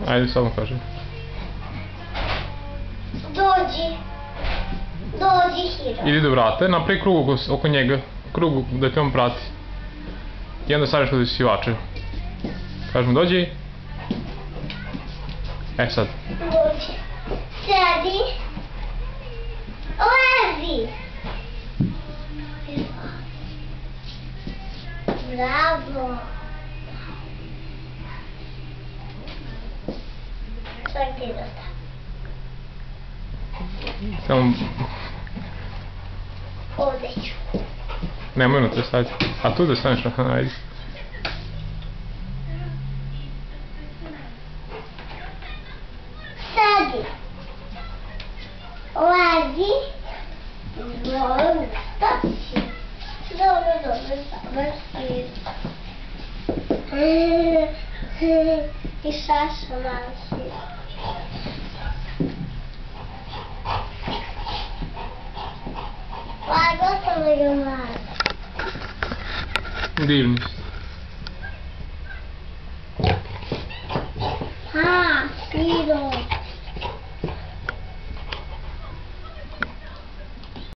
Ajde, samo kažem. Dođi, Hiro. Idi do vrata, napravi krug oko njega. Krug da te on prati. I onda stavиш kod isivače. Kažemo dođi. Sad. Dođi. Sedi. Lezi. Bravo. Sad ti dosta. Samo... Ovdje ću. Nemoj unutra staviti. A tu da staneš na ajde. Sedi. Lezi. Dobro, staći. Dobro, završi. I šaša naši. Gotovo je mlad. Divni. Hiro.